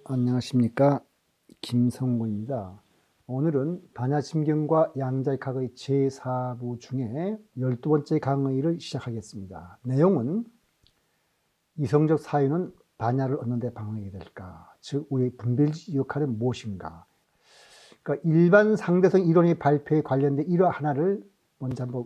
안녕하십니까, 김성구입니다. 오늘은 반야심경과 양자역학의 제4부 중에 12번째 강의를 시작하겠습니다. 내용은 이성적 사유는 반야를 얻는 데 방해가 될까? 즉 우리의 분별지 역할은 무엇인가? 그러니까 일반 상대성 이론의 발표에 관련된 일화 하나를 먼저 한번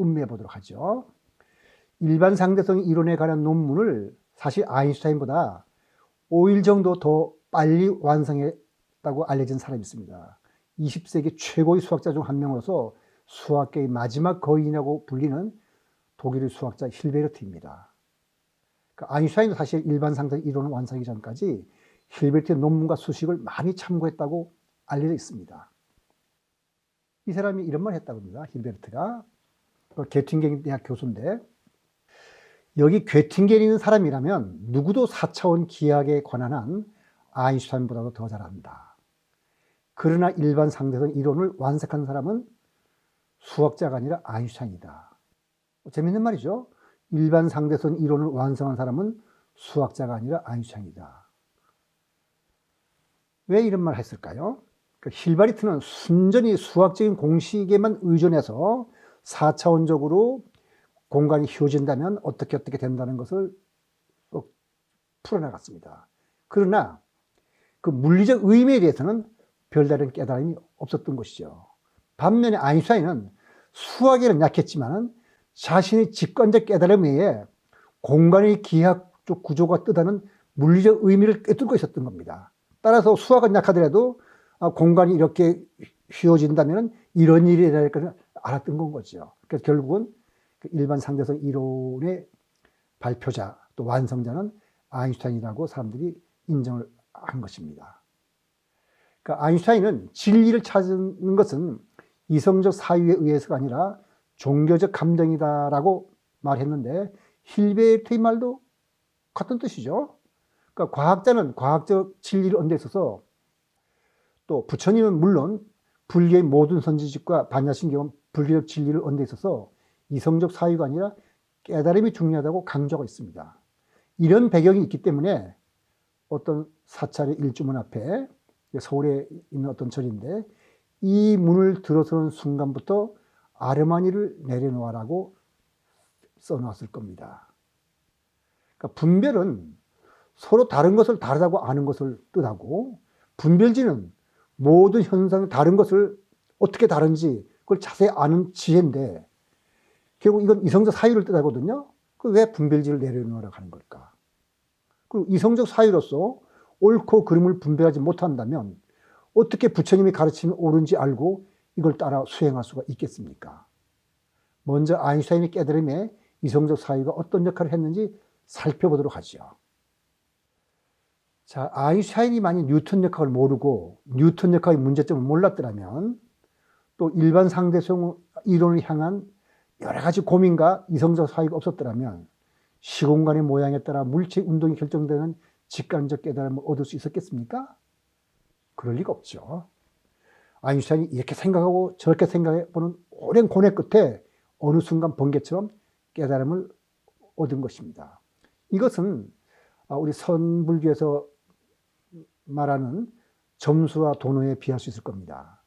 음미해 보도록 하죠. 일반 상대성 이론에 관한 논문을 사실 아인슈타인보다 5일 정도 더 빨리 완성했다고 알려진 사람이 있습니다. 20세기 최고의 수학자 중 한 명으로서 수학계의 마지막 거인이라고 불리는 독일의 수학자 힐베르트입니다. 아인슈타인도 사실 일반 상대성 이론을 완성하기 전까지 힐베르트의 논문과 수식을 많이 참고했다고 알려져 있습니다. 이 사람이 이런 말을 했다고 합니다. 힐베르트가 게팅겐 대학 교수인데, 여기 괴팅겐이 있는 사람이라면 누구도 4차원 기하학에 관한 한 아인슈타인보다도 더 잘한다. 그러나 일반 상대성 이론을 완성한 사람은 수학자가 아니라 아인슈타인이다. 재밌는 말이죠. 일반 상대성 이론을 완성한 사람은 수학자가 아니라 아인슈타인이다. 왜 이런 말을 했을까요? 힐베르트는 순전히 수학적인 공식에만 의존해서 4차원적으로 공간이 휘어진다면 어떻게 된다는 것을 풀어나갔습니다. 그러나 그 물리적 의미에 대해서는 별다른 깨달음이 없었던 것이죠. 반면에 아인슈타인은 수학에는 약했지만 자신의 직관적 깨달음에 의해 공간의 기하학적 구조가 뜻하는 물리적 의미를 꿰뚫고 있었던 겁니다. 따라서 수학은 약하더라도 공간이 이렇게 휘어진다면 이런 일이 일어날 것을 알았던 건 거죠. 그래서 결국은 일반 상대성 이론의 발표자 또 완성자는 아인슈타인이라고 사람들이 인정을 한 것입니다. 그러니까 아인슈타인은 진리를 찾는 것은 이성적 사유에 의해서가 아니라 종교적 감정이다라고 말했는데, 힐베르트의 말도 같은 뜻이죠. 그러니까 과학자는 과학적 진리를 얻는 데 있어서, 또 부처님은 물론 불교의 모든 선지식과 반야심경은 불교적 진리를 얻는 데 있어서 이성적 사유가 아니라 깨달음이 중요하다고 강조하고 있습니다. 이런 배경이 있기 때문에 어떤 사찰의 일주문 앞에, 서울에 있는 어떤 절인데, 이 문을 들어서는 순간부터 아르마니를 내려놓아라고 써놨을 겁니다. 그러니까 분별은 서로 다른 것을 다르다고 아는 것을 뜻하고, 분별지는 모든 현상, 다른 것을 어떻게 다른지 그걸 자세히 아는 지혜인데, 결국 이건 이성적 사유를 뜻하거든요. 왜 분별지를 내려놓으라고 하는 걸까? 그리고 이성적 사유로서 옳고 그름을 분별하지 못한다면 어떻게 부처님이 가르치면 옳은지 알고 이걸 따라 수행할 수가 있겠습니까? 먼저 아인슈타인의 깨달음에 이성적 사유가 어떤 역할을 했는지 살펴보도록 하죠. 자, 아인슈타인이 만약 뉴턴 역학을 모르고 뉴턴 역학의 문제점을 몰랐더라면, 또 일반 상대성 이론을 향한 여러 가지 고민과 이성적 사유가 없었더라면 시공간의 모양에 따라 물체 운동이 결정되는 직관적 깨달음을 얻을 수 있었겠습니까? 그럴 리가 없죠. 아인슈타인이 이렇게 생각하고 저렇게 생각해보는 오랜 고뇌 끝에 어느 순간 번개처럼 깨달음을 얻은 것입니다. 이것은 우리 선불교에서 말하는 점수와 도노에 비할 수 있을 겁니다.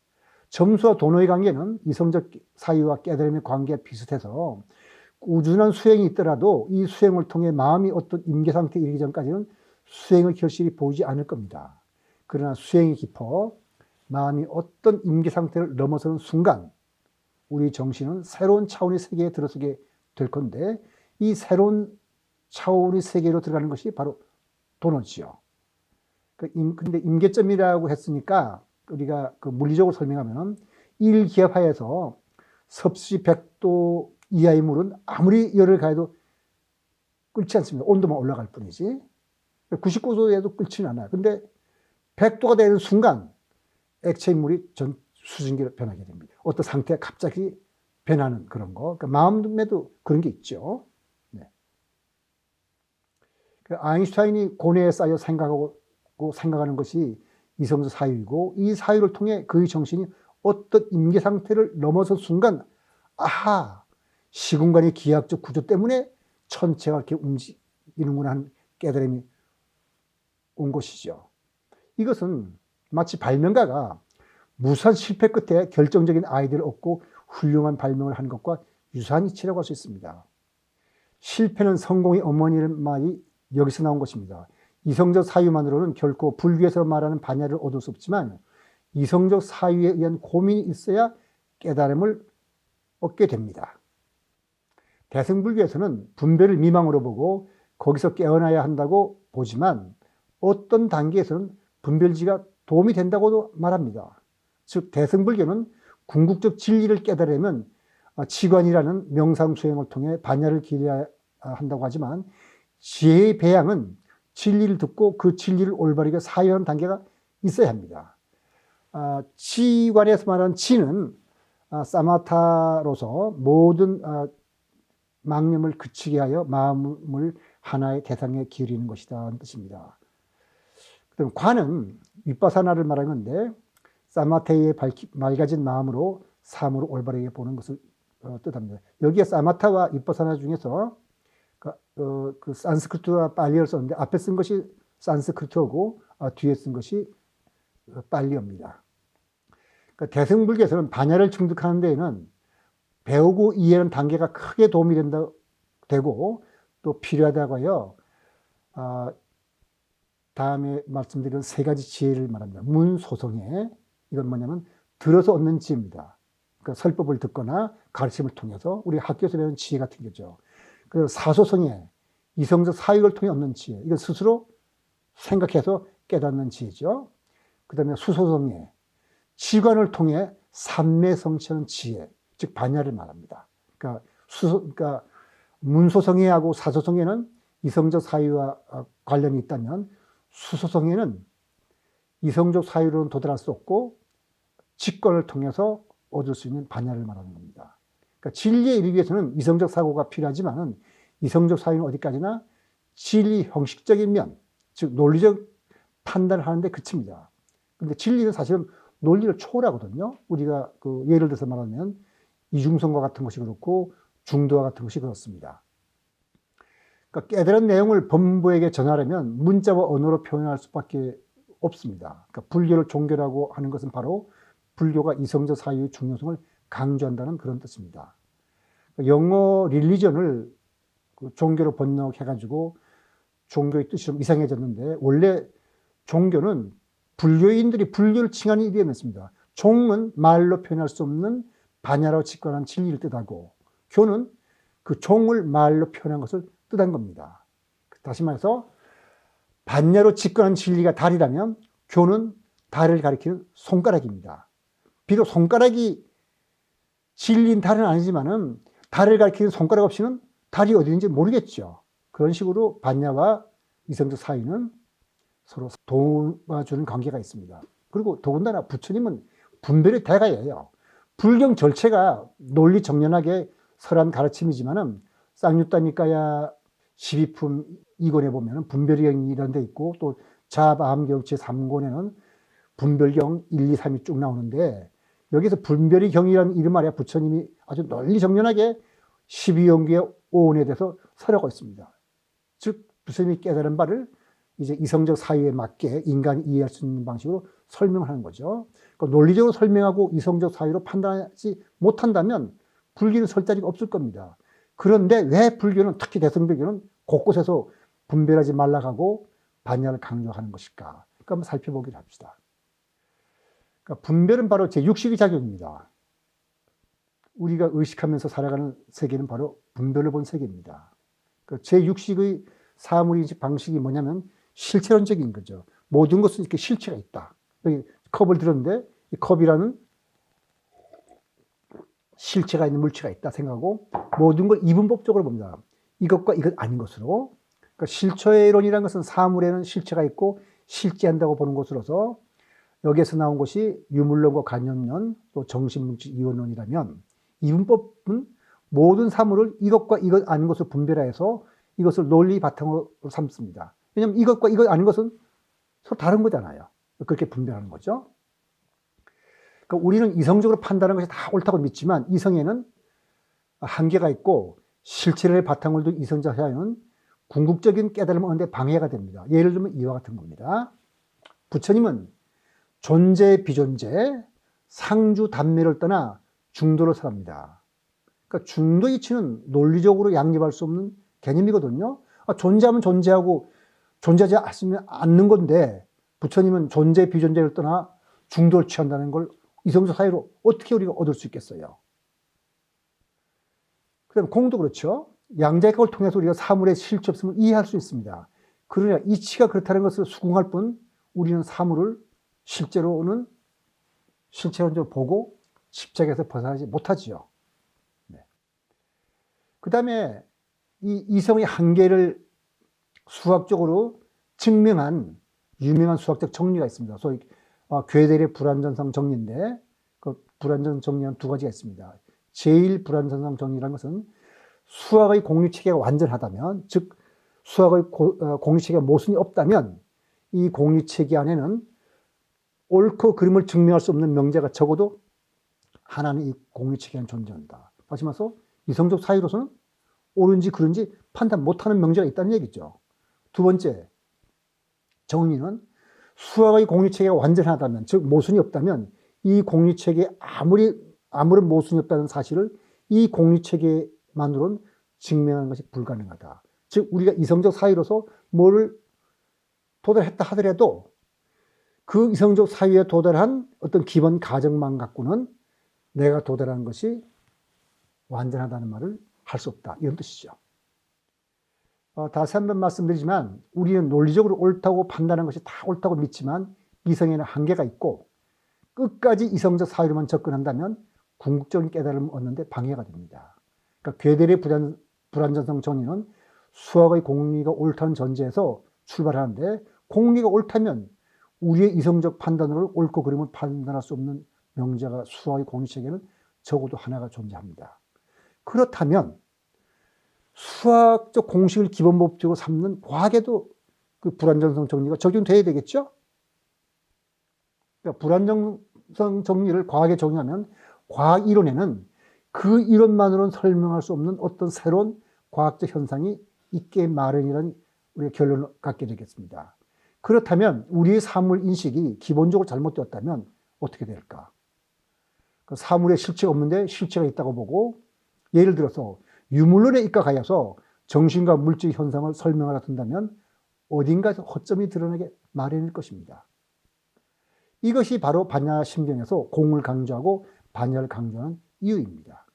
점수와 도노의 관계는 이성적 사유와 깨달음의 관계가 비슷해서 꾸준한 수행이 있더라도 이 수행을 통해 마음이 어떤 임계 상태에 이르기 전까지는 수행의 결실이 보이지 않을 겁니다. 그러나 수행이 깊어 마음이 어떤 임계 상태를 넘어서는 순간 우리 정신은 새로운 차원의 세계에 들어서게 될 건데, 이 새로운 차원의 세계로 들어가는 것이 바로 도노지요. 근데 임계점이라고 했으니까 우리가 그 물리적으로 설명하면 1기압하에서 섭씨 100도 이하의 물은 아무리 열을 가해도 끓지 않습니다. 온도만 올라갈 뿐이지. 99도에도 끓지는 않아요. 근데 100도가 되는 순간 액체의 물이 전 수증기로 변하게 됩니다. 어떤 상태가 갑자기 변하는 그런 거. 그러니까 마음에도 그런 게 있죠. 네. 아인슈타인이 고뇌에 쌓여 생각하는 것이 이성적 사유이고, 이 사유를 통해 그의 정신이 어떤 임계 상태를 넘어선 순간, 아하, 시공간의 기하학적 구조 때문에 천체가 이렇게 움직이는구나 하는 깨달음이 온 것이죠. 이것은 마치 발명가가 무수한 실패 끝에 결정적인 아이디어를 얻고 훌륭한 발명을 한 것과 유사한 이치라고 할 수 있습니다. 실패는 성공의 어머니를 말이 여기서 나온 것입니다. 이성적 사유만으로는 결코 불교에서 말하는 반야를 얻을 수 없지만 이성적 사유에 의한 고민이 있어야 깨달음을 얻게 됩니다. 대승불교에서는 분별을 미망으로 보고 거기서 깨어나야 한다고 보지만 어떤 단계에서는 분별지가 도움이 된다고도 말합니다. 즉 대승불교는 궁극적 진리를 깨달으려면 치관이라는 명상 수행을 통해 반야를 기려야 한다고 하지만 지혜의 배양은 진리를 듣고 그 진리를 올바르게 사유하는 단계가 있어야 합니다. 치관에서 말하는 치는 사마타로서 모든 망념을 그치게 하여 마음을 하나의 대상에 기울이는 것이다 뜻입니다. 그럼 관은 윗바사나를 말하는 건데 사마타의 맑아진 마음으로 사물을 올바르게 보는 것을 뜻합니다. 여기에 사마타와 윗바사나 중에서 그 산스크리트와 팔리어를 썼는데 앞에 쓴 것이 산스크리트어고 뒤에 쓴 것이 팔리어입니다. 그러니까 대승불교에서는 반야를 충족하는 데에는 배우고 이해하는 단계가 크게 도움이 되고 또 필요하다고 하여 다음에 말씀드린 세 가지 지혜를 말합니다. 문소성애, 이건 뭐냐면 들어서 얻는 지혜입니다. 그러니까 설법을 듣거나 가르침을 통해서 우리 학교에서 배우는 지혜 같은 거죠. 그리고 사소성애, 이성적 사육을 통해 얻는 지혜, 이건 스스로 생각해서 깨닫는 지혜죠. 그 다음에 수소성애, 지관을 통해 삼매 성취하는 지혜, 즉 반야를 말합니다. 그러니까 문소성애하고 사소성애는 이성적 사유와 관련이 있다면 수소성애는 이성적 사유로는 도달할 수 없고 직관을 통해서 얻을 수 있는 반야를 말하는 겁니다. 그러니까 진리에 이르기 위해서는 이성적 사고가 필요하지만 이성적 사유는 어디까지나 진리 형식적인 면, 즉 논리적 판단을 하는 데 그칩니다. 그런데 진리는 사실은 논리를 초월하거든요. 우리가 예를 들어서 말하면 이중성과 같은 것이 그렇고 중도와 같은 것이 그렇습니다. 그러니까 깨달은 내용을 범부에게 전하려면 문자와 언어로 표현할 수밖에 없습니다. 그러니까 불교를 종교라고 하는 것은 바로 불교가 이성적 사유의 중요성을 강조한다는 그런 뜻입니다. 영어 릴리전을 종교로 번역해가지고 종교의 뜻이 좀 이상해졌는데 원래 종교는 불교인들이 불교를 칭하는 이름이었습니다. 종은 말로 표현할 수 없는 반야로 직관한 진리를 뜻하고 교는 그 종을 말로 표현한 것을 뜻한 겁니다. 다시 말해서 반야로 직관한 진리가 달이라면 교는 달을 가리키는 손가락입니다. 비록 손가락이 진리인 달은 아니지만은 달을 가리키는 손가락 없이는 달이 어디 있는지 모르겠죠. 그런 식으로 반야와 이성적 사이는 서로 도와주는 관계가 있습니다. 그리고 더군다나 부처님은 분별의 대가예요. 불경 절체가 논리 정연하게 설한 가르침이지만은 쌍유따니까야 12품 2권에 보면 분별경 이런 데 있고 또 자바함경 제3권에는 분별경 1, 2, 3이 쭉 나오는데 여기서 분별의 경이라는 이름 아래 부처님이 아주 널리 정연하게 12연계의 오온에 대해서 설하고 있습니다. 즉 부처님이 깨달은 바를 이제 이성적 사유에 맞게 인간이 이해할 수 있는 방식으로 설명하는 거죠. 그러니까 논리적으로 설명하고 이성적 사유로 판단하지 못한다면 불교는 설 자리가 없을 겁니다. 그런데 왜 불교는 특히 대승불교는 곳곳에서 분별하지 말라고 하고 반야를 강조하는 것일까? 그러니까 한번 살펴보기로 합시다. 그러니까 분별은 바로 제6식의 작용입니다. 우리가 의식하면서 살아가는 세계는 바로 분별을 본 세계입니다. 그러니까 제6식의 사물인식 방식이 뭐냐면 실체론적인 거죠. 모든 것은 이렇게 실체가 있다. 여기 컵을 들었는데 이 컵이라는 실체가 있는 물체가 있다 생각하고 모든 걸 이분법적으로 봅니다. 이것과 이것 아닌 것으로. 그러니까 실체론이라는 것은 사물에는 실체가 있고 실제한다고 보는 것으로서 여기에서 나온 것이 유물론과 관념론 또 정신뭉치 이원론이라면 이분법은 모든 사물을 이것과 이것 아닌 것으로 분별해서 이것을 논리 바탕으로 삼습니다. 왜냐하면 이것과 이것 아닌 것은 서로 다른 거잖아요. 그렇게 분별하는 거죠. 그러니까 우리는 이성적으로 판단하는 것이 다 옳다고 믿지만 이성에는 한계가 있고 실체를 바탕으로 둔 이성적 사유는 궁극적인 깨달음을 얻는 데 방해가 됩니다. 예를 들면 이와 같은 겁니다. 부처님은 존재, 비존재, 상주, 단매를 떠나 중도를 설합니다. 그러니까 중도 이치는 논리적으로 양립할 수 없는 개념이거든요. 존재하면 존재하고 존재하지 않는 건데 부처님은 존재, 비존재를 떠나 중도를 취한다는 걸 이성적 사유로 어떻게 우리가 얻을 수 있겠어요? 그 다음에 공도 그렇죠. 양자역학을 통해서 우리가 사물의 실체 없음을 이해할 수 있습니다. 그러나 이치가 그렇다는 것을 수긍할 뿐 우리는 사물을 실제로는 실체론적으로 보고 집착에서 벗어나지 못하지요. 네. 그 다음에 이 이성의 한계를 수학적으로 증명한 유명한 수학적 정리가 있습니다. 소위 괴델의 불완전성 정리인데 그 불완전 정리는 두 가지가 있습니다. 제일 불완전성 정리라는 것은 수학의 공리체계가 완전하다면, 즉 수학의 공리체계가 모순이 없다면 이 공리체계 안에는 옳고 그름을 증명할 수 없는 명제가 적어도 하나는 이 공리체계는 존재한다. 다시 말해서 이성적 사유로서는 옳은지 그른지 판단 못하는 명제가 있다는 얘기죠. 두 번째, 정리는 수학의 공리체계가 완전하다면, 즉 모순이 없다면 이 공리체계에 아무런 모순이 없다는 사실을 이 공리체계만으로는 증명하는 것이 불가능하다. 즉 우리가 이성적 사유로서 뭐를 도달했다 하더라도 그 이성적 사유에 도달한 어떤 기본 가정만 갖고는 내가 도달한 것이 완전하다는 말을 할 수 없다. 이런 뜻이죠. 다시 한번 말씀드리지만 우리는 논리적으로 옳다고 판단하는 것이 다 옳다고 믿지만 이성에는 한계가 있고 끝까지 이성적 사유로만 접근한다면 궁극적인 깨달음을 얻는데 방해가 됩니다. 그러니까 괴델의 불완전성 정리는 수학의 공리가 옳다는 전제에서 출발하는데 공리가 옳다면 우리의 이성적 판단으로 옳고 그름을 판단할 수 없는 명제가 수학의 공리체계는 적어도 하나가 존재합니다. 그렇다면 수학적 공식을 기본 법칙으로 삼는 과학에도 그 불완전성 정리가 적용돼야 되겠죠? 그러니까 불완전성 정리를 과학에 적용하면 과학 이론에는 그 이론만으로는 설명할 수 없는 어떤 새로운 과학적 현상이 있게 마련이라는 우리가 결론을 갖게 되겠습니다. 그렇다면 우리의 사물 인식이 기본적으로 잘못되었다면 어떻게 될까? 그 사물에 실체가 없는데 실체가 있다고 보고 예를 들어서 유물론에 입각하여서 정신과 물질 현상을 설명하려 든다면 어딘가에서 허점이 드러나게 마련일 것입니다. 이것이 바로 반야심경에서 공을 강조하고 반야를 강조하는 이유입니다.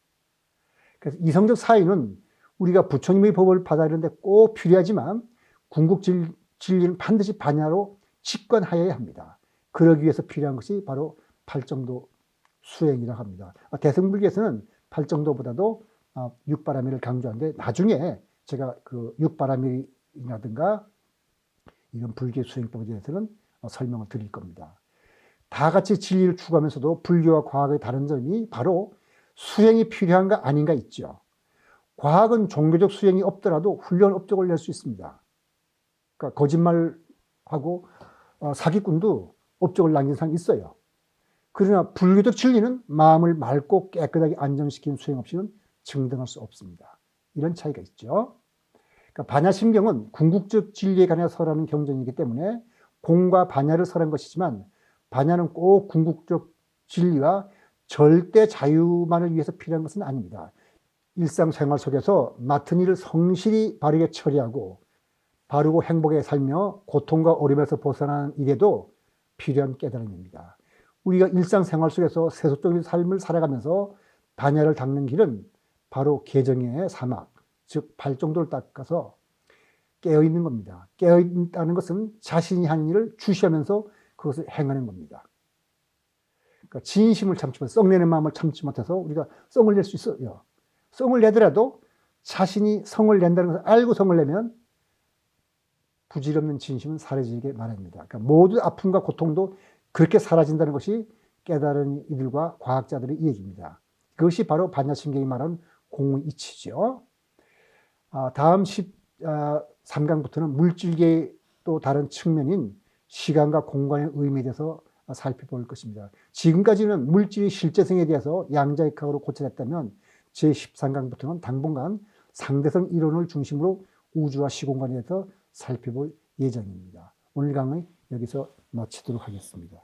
그래서 이성적 사유는 우리가 부처님의 법을 받아들이는데 꼭 필요하지만 궁극 진리는 반드시 반야로 직관하여야 합니다. 그러기 위해서 필요한 것이 바로 팔정도 수행이라고 합니다. 대승불교에서는 팔정도보다도 육바라밀을 강조하는데 나중에 제가 그 육바라밀이라든가 이런 불교 수행법에 대해서는 설명을 드릴 겁니다. 다 같이 진리를 추구하면서도 불교와 과학의 다른 점이 바로 수행이 필요한가 아닌가 있죠. 과학은 종교적 수행이 없더라도 훌륭한 업적을 낼 수 있습니다. 그러니까 거짓말하고 사기꾼도 업적을 남긴 사람이 있어요. 그러나 불교적 진리는 마음을 맑고 깨끗하게 안정시키는 수행 없이는 증등할 수 없습니다. 이런 차이가 있죠. 그러니까 반야심경은 궁극적 진리에 관해 설하는 경전이기 때문에 공과 반야를 설한 것이지만 반야는 꼭 궁극적 진리와 절대 자유만을 위해서 필요한 것은 아닙니다. 일상생활 속에서 맡은 일을 성실히 바르게 처리하고 바르고 행복하게 살며 고통과 어려움에서 벗어나는 일에도 필요한 깨달음입니다. 우리가 일상생활 속에서 세속적인 삶을 살아가면서 반야를 닦는 길은 바로 개정의 사막, 즉 발정도를 닦아서 깨어있는 겁니다. 깨어있다는 것은 자신이 하는 일을 주시하면서 그것을 행하는 겁니다. 그러니까 진심을 참지 못해서 썩내는 마음을 참지 못해서 우리가 성을 낼 수 있어요. 성을 내더라도 자신이 성을 낸다는 것을 알고 성을 내면 부질없는 진심은 사라지게 마련입니다. 그러니까 모든 아픔과 고통도 그렇게 사라진다는 것이 깨달은 이들과 과학자들의 이야기입니다. 그것이 바로 반야심경이 말하는 공의 이치죠. 다음 13강부터는 물질계의 또 다른 측면인 시간과 공간의 의미에 대해서 살펴볼 것입니다. 지금까지는 물질의 실제성에 대해서 양자역학으로 고찰했다면 제13강부터는 당분간 상대성 이론을 중심으로 우주와 시공간에 대해서 살펴볼 예정입니다. 오늘 강의 여기서 마치도록 하겠습니다.